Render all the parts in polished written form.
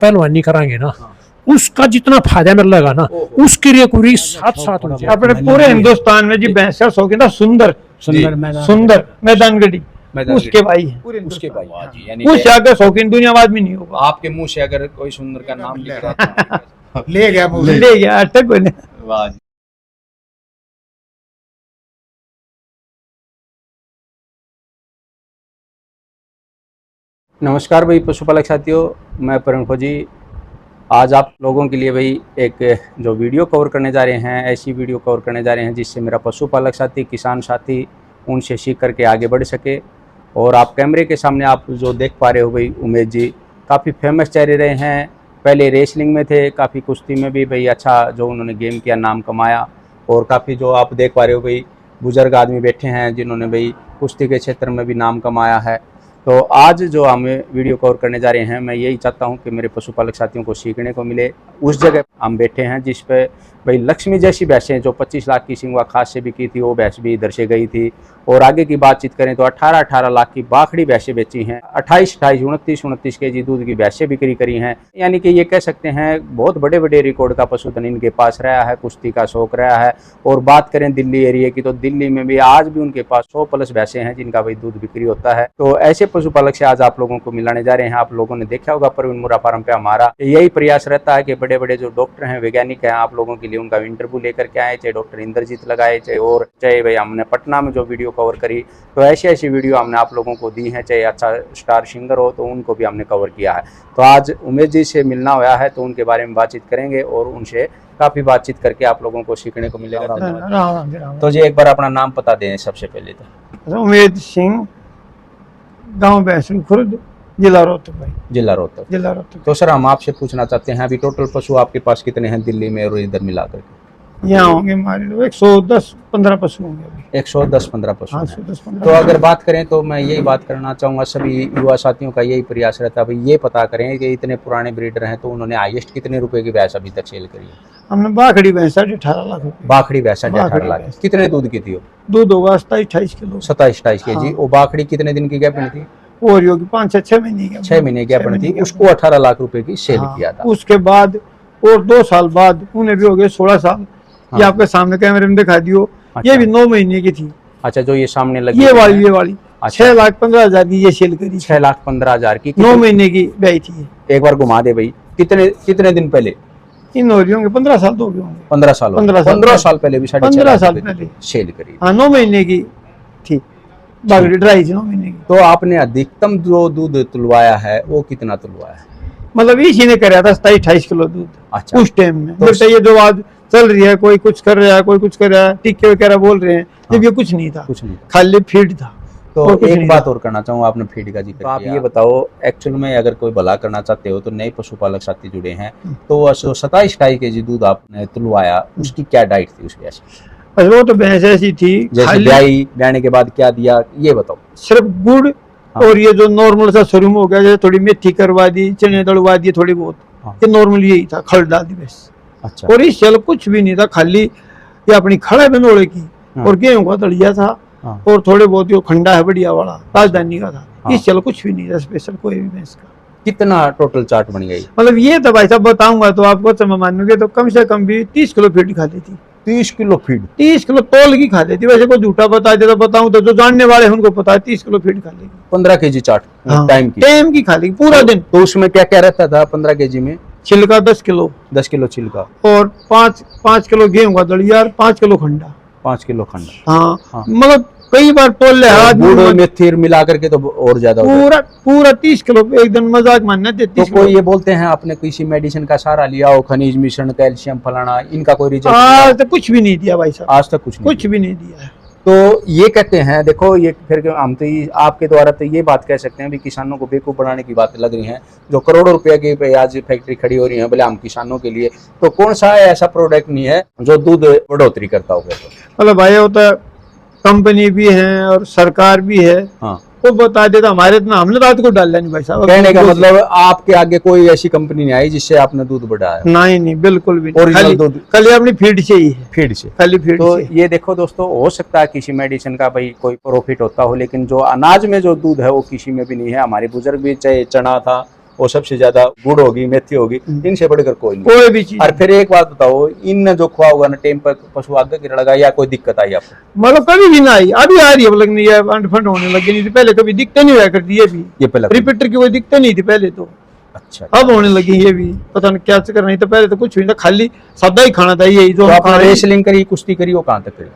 पहलवानी कराएंगे ना, उसका जितना फायदा मिलेगा ना, उसके लिए पूरी साथ अपने पूरे हिंदुस्तान में जी भैंस का शौकीन था सुंदर मैदानगढ़ी उसके भाई है, उसके भाई यानी उस जाकर शौकीन दुनिया बाद में नहीं होगा। आपके मुंह से अगर कोई सुंदर का नाम लिख रहा है ले गया अटक कोई नहीं। वाह जी। नमस्कार भाई पशुपालक साथियों, मैं प्रवीण फौजी आज आप लोगों के लिए भाई एक जो वीडियो कवर करने जा रहे हैं, ऐसी वीडियो कवर करने जा रहे हैं जिससे मेरा पशुपालक साथी, किसान साथी उनसे सीख करके आगे बढ़ सके। और आप कैमरे के सामने आप जो देख पा रहे हो भाई, उमेश जी काफ़ी फेमस चेहरे रहे हैं। पहले रेसलिंग में थे, काफ़ी कुश्ती में भी भाई अच्छा जो उन्होंने गेम किया, नाम कमाया। और काफ़ी जो आप देख पा रहे हो भाई बुजुर्ग आदमी बैठे हैं जिन्होंने भाई कुश्ती के क्षेत्र में भी नाम कमाया है। तो आज जो हम वीडियो कवर करने जा रहे हैं, मैं यही चाहता हूं कि मेरे पशुपालक साथियों को सीखने को मिले। उस जगह हम बैठे हैं जिस पे भाई लक्ष्मी जैसी भैंसें जो 25 लाख की सिंगवा खास से बिकी थी, वो भैंस भी इधर से गई थी। और आगे की बातचीत करें तो 18 लाख की बाखड़ी भैंसें बेची हैं, 28 29 केजी दूध की भैंसें बिक्री करी हैं। यानी कि ये कह सकते हैं बहुत बड़े बड़े रिकॉर्ड का पशुधन इनके पास रहा है, कुश्ती का शौक रहा है। और बात करें दिल्ली एरिया की तो दिल्ली में भी आज भी उनके पास 100+ भैंसें हैं जिनका भाई दूध बिक्री होता है। तो ऐसे पशुपालक से आज आप लोगों को मिलाने जा रहे हैं। आप लोगों ने देखा होगा प्रवीण मुर्रा फार्म पे हमारा यही प्रयास रहता है कि बड़े बड़े जो डॉक्टर हैं, वैज्ञानिक हैं, आप लोगों के लिए उनका इंटरव्यू लेकर के आए, चाहे डॉक्टर इंद्रजीत लगाए, चाहे भाई हमने पटना में जो वीडियो कवर करी, तो ऐसी वीडियो हमने आप लोगों को दी है। चाहे अच्छा स्टार सिंगर हो तो उनको भी हमने कवर किया है। तो आज उमेश जी से मिलना हुआ है तो उनके बारे में बातचीत करेंगे और उनसे काफी बातचीत करके आप लोगों को सीखने को मिलेगा। तो जी एक बार अपना नाम बता दें सबसे पहले तो। उमेश सिंह, गाँव बैसरू खुर्द, जिला रोहतक भाई। जिला रोहतक। तो सर हम आपसे पूछना चाहते हैं, अभी टोटल पशु आपके पास कितने हैं दिल्ली में और इधर मिलाकर के? यहाँ होंगे हमारे 110-15 पशु होंगे अभी। 110-15 पशु। हाँ, 110-15। तो अगर बात करें तो मैं यही बात करना चाहूँगा, सभी युवा साथियों का यही प्रयास रहता है भाई ये पता करें कि इतने पुराने ब्रीडर हैं तो उन्होंने हाईएस्ट कितने रुपए की भैंस अभी तक सेल करी है? हमने बाखड़ी भैंस 18 लाख रुपए। बाखड़ी भैंस 18 लाख। कितने दूध की थी वो? दूध होगा 27-28 किलो। 27-28 केजी। वो बाखड़ी कितने दिन की गैपन थी? और योगी 5-6 महीने की। 6 महीने गैपन थी, उसको 18 लाख रुपए की सेल किया था। उसके बाद और 2 साल बाद उन्हें भी हो गए 16 साल। ये आपके सामने कैमरे में दिखा दियो। ये भी 9 महीने की थी। अच्छा, जो ये सामने लगी ये वाली 6,15,000 की ये सेल करी। 6,15,000 की 9 महीने की ब्याई थी। एक बार घुमा दे भाई, कितने दिन पहले? इन हो रही होंगे 15 साल तो हो गए होंगे। 15 साल 15 साल पहले भी 15 साल पहले सेल करी। हाँ, 9 महीने की थी बाखड़ी, ड्राई थी 9 महीने की। तो आपने अधिकतम जो दूध तुलवाया है वो कितना तुलवाया है? मतलब इसी ने कराया था 27-28 किलो दूध। अच्छा। उस टाइम में तो ये जो आज चल रही है, कोई कुछ कर रहा है, कोई कुछ कर रहा है, टिक्के वगैरह बोल रहे हैं, जब ये कुछ नहीं था, खाली फीड था। तो एक बात और करना चाहूँ, आपने फीड का जिक्र, आप ये बताओ एक्चुअल में अगर कोई भला करना चाहते हो तो नए पशुपालक साथी जुड़े हैं तो 27-28 केजी दूध आपने तुलवाया, उसकी क्या डाइट थी उस भैंस की? वो तो भैंस ऐसी थी, ब्याने के बाद क्या दिया ये बताओ। सिर्फ गुड़ और ये जो नॉर्मल सा शुरू हो गया, जैसे थोड़ी मेथी करवा दी, चने दड़वा दिए थोड़ी बहुत, ये नॉर्मल यही था, खल डाल दी बस। अच्छा। और इस चल कुछ भी नहीं था, खाली ये अपनी खड़ा बनोड़े की और गेहूं का दलिया था और थोड़े बहुत ये खंडा है बढ़िया वाला राजधानी का था। इस चल कुछ भी नहीं था स्पेशल कोई भी भैंस का। कितना टोटल चार्ट बन गई? मतलब ये तो भाई साहब बताऊंगा तो आपको समय मानोगे तो कम से कम भी 30 किलो फीड खा लेती। 30 किलो फीड? 30 किलो तोल की खा लेती। वैसे कोई झूठा बता दे तो बताऊं तो जो जानने वाले हैं उनको पता है 30 किलो फीड खा लेगी। 15 केजी चार्ट टाइम की खा लेगी पूरा दिन। तो उसमें क्या क्या रहता था 15 केजी में? छिलका 10 किलो छिलका और 5 किलो गेहूं का दलिया, 5 किलो खंडा। 5 किलो खंडा। हाँ। मतलब कई बार तोल ले हाथ गुड़ मेथी मिला करके तो और ज्यादा पूरा 30 किलो एक दिन मजाक मानना। तो कोई ये बोलते हैं आपने किसी मेडिसिन का सहारा लिया हो, खनिज मिश्रण, कैल्शियम फलाना, इनका कोई रिजल्ट? आज तक कुछ भी नहीं दिया भाई साहब, आज तक कुछ भी नहीं दिया है। तो ये कहते हैं, देखो ये फिर हम तो आपके द्वारा तो ये बात कह सकते हैं भी किसानों को बेवकूफ बनाने की बात लग रही है। जो करोड़ों रुपए की आज फैक्ट्री खड़ी हो रही है बोले हम किसानों के लिए, तो कौन सा ऐसा प्रोडक्ट नहीं है जो दूध बढ़ोतरी करता हो? मतलब भाई होता कंपनी भी है और सरकार भी है। हाँ। वो बता देता, हमारे इतना हमने रात को डाल नहीं भाई साहब। कहने का मतलब आपके आगे कोई ऐसी कंपनी नहीं आई जिससे आपने दूध बढ़ाया? नहीं बिल्कुल भी नहीं। ओरिजिनल दूध खाली अपनी फीड से ही है। फीड से खाली फीड तो से। ये देखो दोस्तों, हो सकता है किसी मेडिसिन का भाई कोई प्रॉफिट होता हो, लेकिन जो अनाज में जो दूध है वो किसी में भी नहीं है। हमारे बुजुर्ग भी चाहे चना था वो सबसे ज्यादा गुड़ होगी, मेथी होगी, इनसे बढ़कर कोई नहीं। कोई भी चीज और फिर एक बात बताओ, इन जो खुआ होगा ना टाइम पर पशु आगे गिर लगा या कोई दिक्कत आई आपको? मतलब कभी भी ना आई, अभी आ रही है लगनी है, अंड होने लगी, नहीं थी पहले कभी दिक्कत नहीं हुआ करती ये भी। ये पहले रिपीटर की कोई दिक्कत नहीं थी पहले तो, अच्छा। अब होने लगी ये भी, पता नहीं क्या चक्कर, नहीं तो पहले तो कुछ भी ना, खाली सादा ही खाना था यही जो तो हम आपने खा रहे हैं। रेसलिंग करी, कुश्ती करी, वो कहाँ तक करी?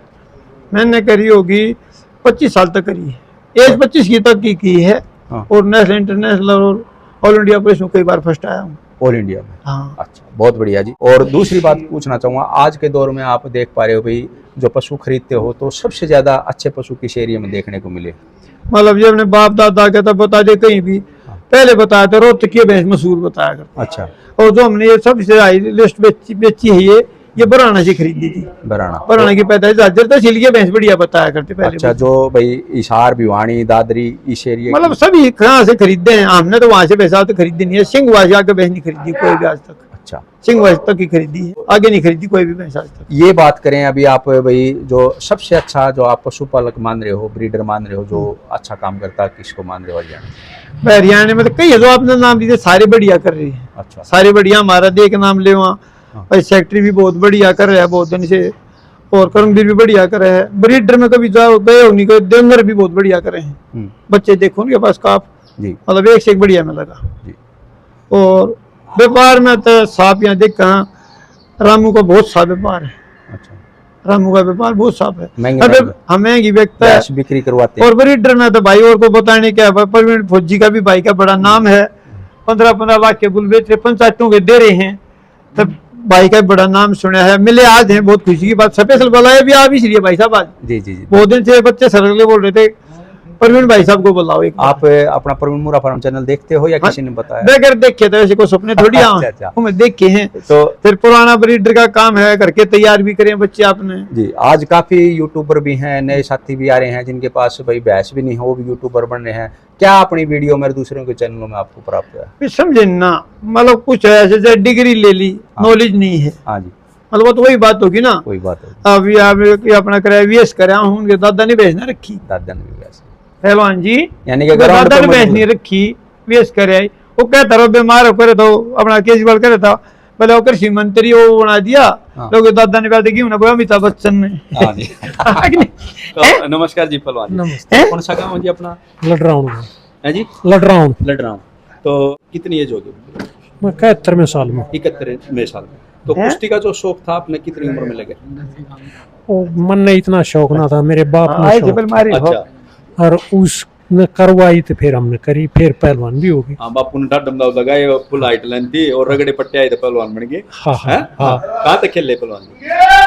मैंने करी होगी 25 साल तक करी है, एज 25 की तक की है। हाँ। और नेशनल इंटरनेशनल और ऑल इंडिया पुलिस में कई बार फर्स्ट आया हूँ। ऑल इंडिया में? हाँ। अच्छा, बहुत बढ़िया जी। और दूसरी बात पूछना चाहूंगा, आज के दौर में आप देख पा रहे हो भाई, जो पशु खरीदते हो तो सबसे ज्यादा अच्छे पशु किस एरिया में देखने को मिले? मतलब ये अपने बाप दादा के तब बता दे कहीं भी, पहले बताया था रोहतक की भैंस मशहूर बताया करते। अच्छा। और जो हमने ये सबसे हाई लिस्ट बेची है ये बराना से खरीदी थी। बराना की पैदाइश झाझर तहसील की भैंस बढ़िया बताया करते पहले। अच्छा, जो भाई हिसार, भिवानी, दादरी इस एरिया मतलब सभी कहाँ से खरीदे हैं हमने, तो वहां से भैंसा तो खरीदी नहीं है। सिंहवासी आगे भैंस नहीं खरीदी कोई भी आज तक। अच्छा, सिंहवासी तक ही खरीदी है, आगे नहीं खरीदी कोई भी भैंस आज तक। ये बात करें अभी आप भाई, जो सबसे अच्छा जो आप पशुपालक मान रहे हो, ब्रीडर मान रहे हो, जो अच्छा काम करता है, किसको मान रहे हो हरियाणा? हरियाणा में तो कई है जो आपने नाम लिए, सारे बढ़िया कर रही है। अच्छा, सारे बढ़िया, हमारा देख नाम ले वहाँ और सेक्रेटरी भी बहुत बढ़िया कर रहा है बहुत दिन से, और कर्मवीर भी बढ़िया कर रहे हैं। ब्रीडर में कभी जाओ गए हो नहीं, डेंगर भी बहुत बढ़िया करे हैं। बच्चे देखो उनके पास काफ जी, मतलब एक से एक बढ़िया में लगा जी। और व्यापार में तो साफ यहाँ देख कहाँ, रामू का बहुत साफ व्यापार है। अच्छा, रामू का व्यापार बहुत साफ है, महंगी हम महंगी बेचता है, बिक्री करवाते हैं। और ब्रीडर में तो भाई और को बताने क्या है, परवीन फौजी का भी भाई का बड़ा नाम है, 15-15 लाख के बुल बेच रहे, पंचायतों के दे रहे हैं, तब भाई का बड़ा नाम सुना है। मिले आज हैं, बहुत खुशी की बात, स्पेशल बुलाया भी आप इसलिए भाई साहब आज। जी जी जी। बहुत दिन से बच्चे सरगले बोल रहे थे परवीन भाई साहब को बुलाओ एक बार। आप अपना प्रवीण मुरा फार्म चैनल देखते हो या किसी ने बताया? बगैर देखे तो ऐसे को सपने थोड़ी अच्छा। हमें देखे हैं, तो फिर पुराना ब्रीडर का काम है, करके तैयार भी करें बच्चे आपने। जी, आज काफी यूट्यूबर भी हैं, नए साथी भी आ रहे हैं जिनके पास भाई भैंस भी नहीं है, वो भी यूट्यूबर बन रहे हैं। क्या अपनी वीडियो में दूसरों के चैनलों में आपको प्राप्त है? फिर समझे ना, मतलब कुछ है ऐसे जैसे डिग्री ले ली, नॉलेज नहीं है। हाँ जी, मतलब वो तो वही बात होगी ना, कोई बात है। अभी आप अपना कराया वीएस कराया हूँ, उनके दादा ने भेजना रखी, दादा ने भी वैसे, पहलवान जी यानी कि दादा ने भेज नहीं रखी, वीएस कराया। वो कहता रहो बीमार हो करे तो अपना केजरीवाल करे था, पहले वो कृषि मंत्री वो बना दिया, लोग दादा ने कहा क्यों ना कोई अमिताभ बच्चन ने। हाँ जी। तो नमस्कार जी पहलवान। नमस्ते। कौन सा गाँव जी अपना? लडराउन है जी, लडराउन। लडराम। तो कितनी एज होगी? मैं 71वें साल में। 71वें साल में। तो कुश्ती का जो शौक था आपने कितनी उम्र में लगे? वो मन ने इतना शौक ना था, मेरे बाप ने आए शौक थे मारी हो। अच्छा, और उसने करवाई तो फिर हमने करी, फिर पहलवान भी होगी। हाँ, बापू ने ढाडम दाव लगाए, फुल हाइट लेंथ थी और रगड़े पट्टे आए थे, पहलवान बन गए। हाँ हाँ हाँ। कहाँ तक खेले पहलवान?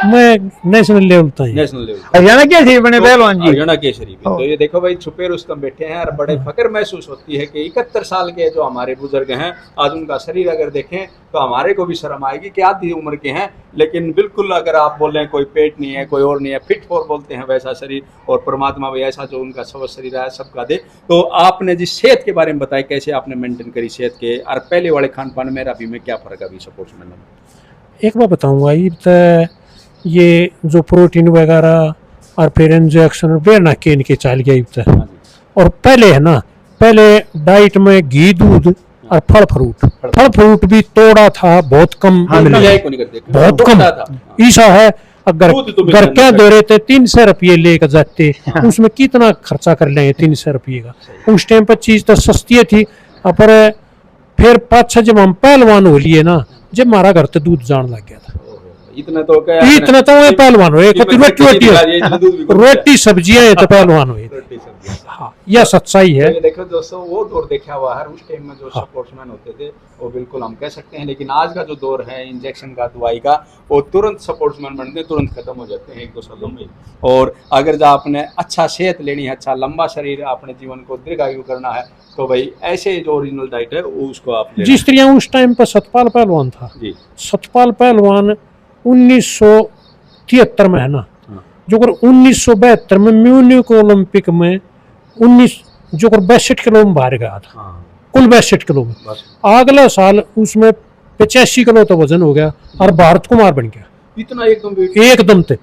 मैं नेशनल लेवल तक ही। National level. हरियाणा कैसे बने पहलवान जी? हरियाणा केसरी भी। तो ये देखो भाई, छुपे रुस्तम बैठे हैं और बड़े फक्र महसूस होती है कि 71 साल के जो हमारे बुजुर्ग हैं, आज उनका शरीर अगर देखें तो हमारे को भी शर्म आएगी कि आधी उम्र के हैं, लेकिन बिल्कुल अगर आप बोल रहे हैं कोई पेट नहीं है, कोई और नहीं है, फिट फॉर बोलते हैं वैसा शरीर, और परमात्मा भी ऐसा जो उनका सब शरीर है सबका दे। तो आपने जिस सेहत के बारे में बताया, कैसे आपने मेंटेन करी सेहत के, और पहले वाले खान पान में अभी में क्या फर्क है अभी स्पोर्ट्समैन में? एक बार बताऊंगा, ये जो प्रोटीन वगैरह और फिर इंजेक्शन बेरना के इनके चल गया। और पहले है ना, पहले डाइट में घी दूध और फल फ्रूट भी तोड़ा था, बहुत कम बहुत कम ऐसा है। अगर घर क्या दे रहे थे 300 रुपये लेकर जाते, उसमें कितना खर्चा कर लेंगे 300 रुपये का। उस टाइम पर चीज तो सस्ती थी। पर फिर पाछा जब हम पहलवान हो लिए ना, जब हमारा घर तो दूध जान लग गया था। इतना तो वो पहलवान हुए, रोटी सब्जियां तो पहलवान हुए। हाँ, यह सच्चाई है। तो देखो दोस्तों, वो दौर देखा हुआ है उस टाइम में जो स्पोर्ट्समैन होते थे, वो बिल्कुल हम कह सकते हैं। लेकिन आज का जो दौर है इंजेक्शन का, दवाई का, वो तुरंत स्पोर्ट्समैन बनते हैं, तुरंत खत्म हो जाते हैं 1-2 सालों में। और अगर जो आपने अच्छा सेहत लेनी है, अच्छा लंबा शरीर, अपने जीवन को दीर्घायु करना है, तो भाई ऐसे जो ओरिजिनल डाइट है वो उसको आप जिस तरह उस टाइम पर सतपाल पहलवान था जी, सतपाल पहलवान 1973 में है ना, जो 1972 में म्यूनिक ओलंपिक में 62 किलो में बाहर गया था। कुल 62 किलो में। अगला साल उसमें 85 किलो तो वजन हो गया और भारत कुमार बन गया। इतना एकदम थे।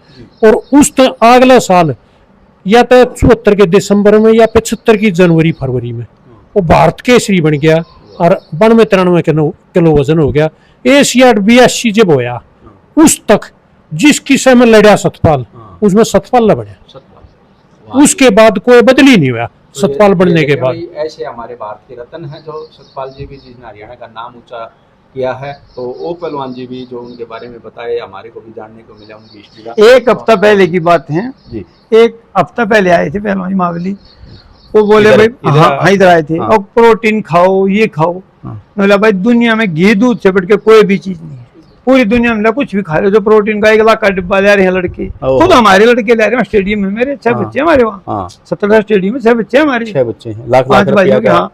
और उस अगला साल या तो 74 के दिसंबर में या 75 की जनवरी फरवरी में वो भारत केसरी बन गया और 92-93 किलो वजन हो गया। एशियाड 82 जब होया उस तक जिस किस्से में लड़ा सतपाल उसमें सतपाल न बढ़ा, उसके बाद कोई बदल ही नहीं हुआ सतपाल बढ़ने के बाद। ऐसे हमारे भारत के रत्न हैं जो सतपाल जी भी, जिसने हरियाणा का नाम ऊंचा किया है, तो ओ पहलवान जी भी जो उनके बारे में बताए, हमारे को भी जानने को मिला उनकी हिस्ट्री का। एक हफ्ता पहले की बात है जी, एक हफ्ता पहले आए थे पहलवान जी महाबली, वो बोले इधर- भाई इधर- हाँ इधर आए थे, हाँ। और प्रोटीन खाओ ये खाओ। हाँ। मैं बोला भाई दुनिया में घी दूध से बढ़ के कोई भी चीज नहीं है, पूरी दुनिया में कुछ भी खा लो जो प्रोटीन का 1 लाख का डिब्बा ले रहे हैं लड़के, ओह। खुद हमारे लड़के ले रहे हैं स्टेडियम में, मेरे 6 हाँ। बच्चे हमारे वहाँ हाँ 17 स्टेडियम में 6 बच्चे हमारे, 6 बच्चे हैं, लाख 5 भाइयों के, हाँ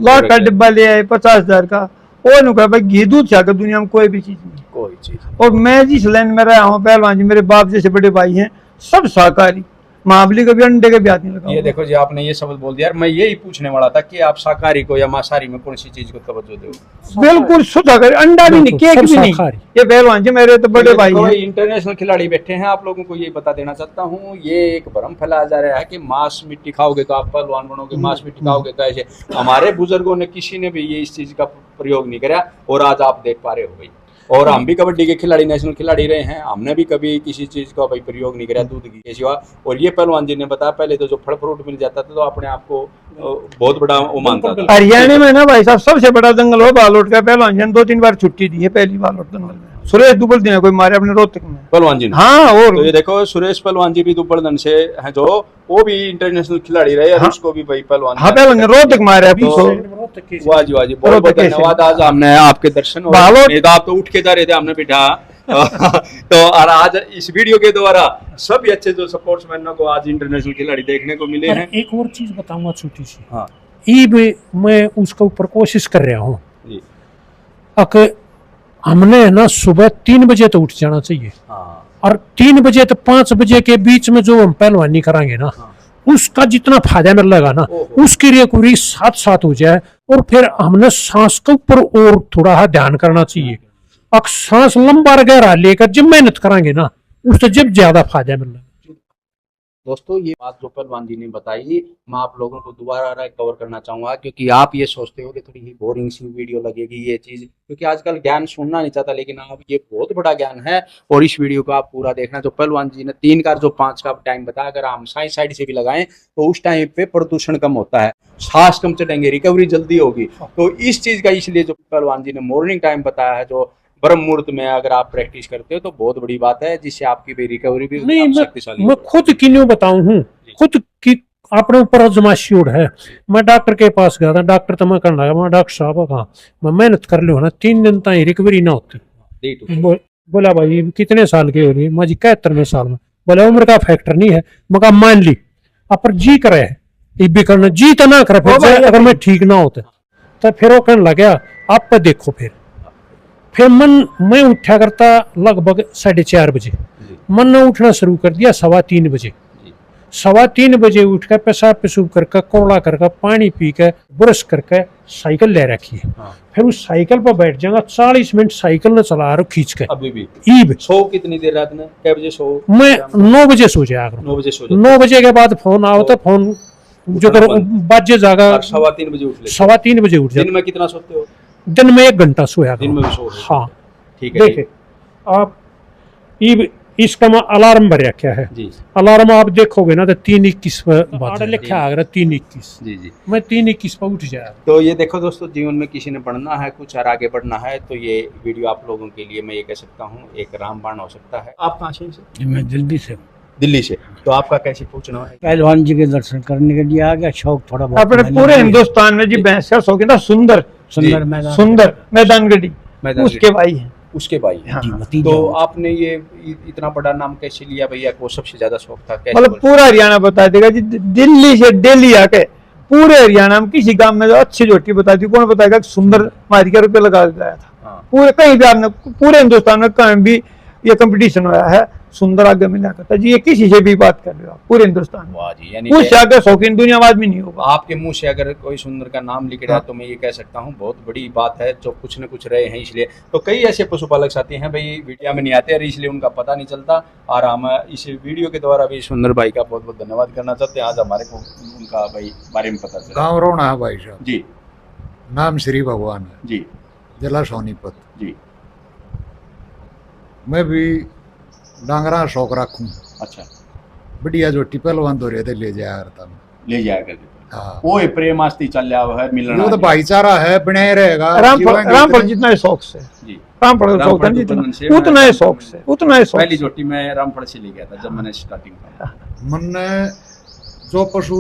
लाख का डिब्बा ले आए 50,000 का। वो नु कहा भाई घी दूध से आकर दुनिया में कोई भी चीज नहीं है। कोई चीज। और मैं जिस लाइन में रहा हूँ पहलवान जी, मेरे बाप जैसे बड़े भाई हैं सब शाकाहारी, महाबली का भी अंडे के भी हाथ नहीं लगा। ये देखो जी, आपने ये शब्द बोल दिया यार, मैं यही पूछने वाला था कि आप शाकाहारी को या मांसाहारी में कौन सी चीज को तवज्जो दो? बिल्कुल शाकाहारी, अंडा भी नहीं, केक सब भी नहीं। शाकाहारी। ये पहलवान जी मेरे तो बड़े भाई हैं। इंटरनेशनल खिलाड़ी बैठे हैं, आप लोगों को ये बता देना चाहता हूँ, ये एक भ्रम फैलाया जा रहा है कि मांस मिट्टी खाओगे तो आप पहलवान बनोगे, मांस मिट्टी खाओगे तो ऐसे। हमारे बुजुर्गों ने किसी ने भी ये इस चीज का प्रयोग नहीं करा, और आज आप देख पा रहे हो भाई। और हम भी कबड्डी के खिलाड़ी, नेशनल खिलाड़ी रहे हैं, हमने भी कभी किसी चीज का भाई प्रयोग नहीं करा दूध घी के सिवा। और ये पहलवान जी ने बताया, पहले तो जो फल फ्रूट मिल जाता था तो अपने आप को बहुत बड़ा वो मानता था। हरियाणा में ना भाई साहब सबसे बड़ा जंगल हो बालोट का, पहलवान जी ने 2-3 बार छुट्टी दी है, पहली बालोट जंगल में सुरेश दुबल जी ने कोई मारे अपने रोहतक में, पहलवान जी ने। हाँ। और तो ये देखो सुरेश पहलवान जी भी दुब्बड़दन से हैं, जो वो भी इंटरनेशनल खिलाड़ी रहे, और हाँ। उसको भी भाई पहलवान हाँ पहलवान ने रोहतक मारे अभी तो- सो। वाह जी वाह जी, बहुत बहुत धन्यवाद। आज हमने आपके दर्शन हो, बालोट- नहीं तो आप तो उठ के जा रहे थे, हमने बिठा तो और आज इस वीडियो के द्वारा सभी अच्छे जो स्पोर्ट्समैनों को आज इंटरनेशनल खिलाड़ी देखने को मिले हैं। एक और चीज बताऊंगा छोटी सी, हाँ ये भी मैं उसके ऊपर कोशिश कर रहा हूँ। जी, अक हमने ना सुबह 3 बजे तो उठ जाना चाहिए, हाँ और 3 बजे तो 5 बजे के बीच में जो हम पहलवानी कराएंगे ना, हाँ। उसका जितना फायदा मिलेगा ना, ओहो। उसकी रिकवरी साथ हो जाए। और फिर हमने सांस के ऊपर और थोड़ा ध्यान करना चाहिए। अब सांस लंबा और गहरा लेकर जब मेहनत कराएंगे ना, उससे जब ज्यादा फायदा मिलेगा। दोस्तों, ये बात जो पहलवान जी ने बताई, मैं आप लोगों को दोबारा कवर करना चाहूंगा, क्योंकि आप ये सोचते हो कि थोड़ी ही बोरिंग सी वीडियो लगेगी ये चीज, क्योंकि आजकल ज्ञान सुनना नहीं चाहता, लेकिन आप ये बहुत बड़ा ज्ञान है। और इस वीडियो को आप पूरा देखना। जो पहलवान जी ने 3 का जो 5 का टाइम बताया, अगर हम साइड से भी लगाएं तो उस टाइम पे प्रदूषण कम होता है, सांस कम चढ़ेंगे, रिकवरी जल्दी होगी। तो इस चीज का इसलिए जो पहलवान जी ने मॉर्निंग टाइम बताया है, जो ब्रह्म मुहूर्त में अगर आप प्रैक्टिस करते हो तो बहुत बड़ी बात है, जिससे आपकी भी रिकवरी भी नहीं, शक्तिशाली मैं खुद क्यों बताऊं हूँ, खुद की अपने ऊपर आजमाइशी है। मैं डॉक्टर के पास गया था, डॉक्टर तो मैं कहने लगा, मैं डॉक्टर साहब कहा मैं मेहनत कर लो ना 3 दिन तक रिकवरी ना होती। बोला भाई कितने साल की हो रही है? मैं 71वें साल में। बोला उम्र का फैक्टर नहीं है। मैं कहा मान ली, पर जी करे ये भी करना, जी तो ना करे फिर अगर मैं ठीक ना होता तो फिर वो कहने लगा आप पे देखो। फिर मैं उठा करता लगभग 4:30 बजे, मन ने उठना शुरू कर दिया 3:15 बजे। 3:15 बजे उठ कर पेशाब पेशूब करके, कोड़ा करके, पानी पी के, ब्रश करके साइकिल ले रखी है। हाँ। फिर उस साइकिल पर बैठ जाऊंगा, 40 मिनट साइकिल न चला रहा खींच के। अभी भी ईब सो कितनी देर रात में, कै बजे सो? मैं 9 बजे सो जाया करूं। 9 बजे सो 9 बजे के बाद फोन आओ तो फोन जो करो बाजे जागा, 3:15 बजे उठ ले। 3:15 बजे उठ दिन जाए। में कितना सोते हो? दिन में 1 घंटा सोया दिन में करूं। भी सो रहे हो? हाँ ठीक है। देखिए आप ईब इसका मैं अलार्म भर रखा है। जी अलार्म आप देखोगे ना तो 3:21 पर लिखा आ रहा 3:21। जी जी। मैं 3:21 पर उठ जाया। तो ये देखो दोस्तों, जीवन में किसी ने बढ़ना है कुछ और आगे बढ़ना है, तो ये वीडियो आप लोगों के लिए मैं ये कह सकता हूँ एक रामबाण हो सकता है। आप कहाँ से? मैं जल्दी से दिल्ली से। तो आपका कैसे पूछना है? पहलवान जी के दर्शन करने के लिए आ गया, शौक थोड़ा बहुत अपने मैंने पूरे किया। हिंदुस्तान में जी भैंस का शौकीन था सुंदर सुंदर मैदान, सुंदर मैदानगढ़ी, मैदान उसके भाई हैं। उसके भाई हैं। हाँ। जी, भतीजा। तो आपने ये इतना बड़ा नाम कैसे लिया भैया? को सबसे ज्यादा शौक था कैसे? मतलब पूरा हरियाणा बता देगा जी, दिल्ली से दिल्ली आके पूरे हरियाणा में किसी गांव में जो अच्छी जोटी बता दी, कौन बताएगा कि सुंदर मारी के रुपये लगा गया था। हाँ। पूरे कहीं भी आपने पूरे हिंदुस्तान में कहीं भी ये कंपटीशन हुआ है, सुंदर आगे मिला करता जी। ये किसी से भी बात कर रहे हो आप पूरे हिंदुस्तान में, वाह जी, यानी उससे आगे शौकीन दुनिया में आदमी नहीं होगा। आपके मुंह से अगर कोई सुंदर का नाम लिख रहा है तो मैं ये कह सकता हूँ बहुत बड़ी बात है, जो कुछ न कुछ रहे हैं। इसलिए तो कई ऐसे पशुपालक साथी हैं भाई वीडियो में नहीं आते और इसलिए उनका पता नहीं चलता, और हम इस वीडियो के द्वारा भी सुंदर भाई का बहुत बहुत धन्यवाद करना चाहते हैं। आज हमारे को उनका भाई बारे में पता चला। गाँव रोना है भाई साहब। जी नाम श्री भगवान है, जी जिला सोनीपत। जी। मैं भी डांगरा शौक रखूं, अच्छा, बढ़िया जो पहलवान दो रहे थे ले जाया करता मैं। ले जाया करते थे। हाँ, वो प्रेम आस्ती चल रहा है, मिलना वो तो भाईचारा है, बने रहेगा। रामपुर जितना ही शौक से, जी। रामपुर का शौक था जितना, उतना ही शौक से, उतना ही शौक पहली से। जोटी में रामपुर से ले गया था जब मैंने स्टार्टिंग किया। मन ने जो पशु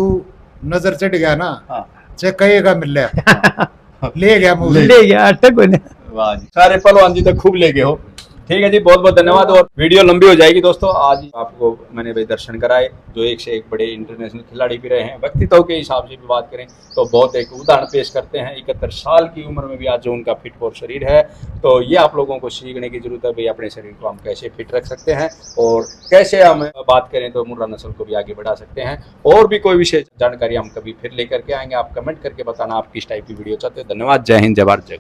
नजर चढ़ गया ना, हाँ। चाहे कहेगा मिल लिया ले गया मुझे। ले गया अटक कोई नहीं। वाह जी, सारे पहलवान जी तो खूब ले गए हो। ठीक है जी, बहुत बहुत धन्यवाद। और वीडियो लंबी हो जाएगी दोस्तों, आज आपको मैंने भाई दर्शन कराए जो एक से एक बड़े इंटरनेशनल खिलाड़ी भी रहे हैं। व्यक्तित्व के हिसाब से भी बात करें तो बहुत एक उदाहरण पेश करते हैं। 71 साल की उम्र में भी आज जो उनका फिट और शरीर है, तो ये आप लोगों को सीखने की जरूरत है भाई, अपने शरीर को हम कैसे फिट रख सकते हैं और कैसे हम बात करें तो मुर्रा नस्ल को भी आगे बढ़ा सकते हैं। और भी कोई विशेष जानकारी हम कभी फिर लेकर के आएंगे। आप कमेंट करके बताना आप किस टाइप की वीडियो चाहते हो। धन्यवाद। जय हिंद, जय भारत, जय।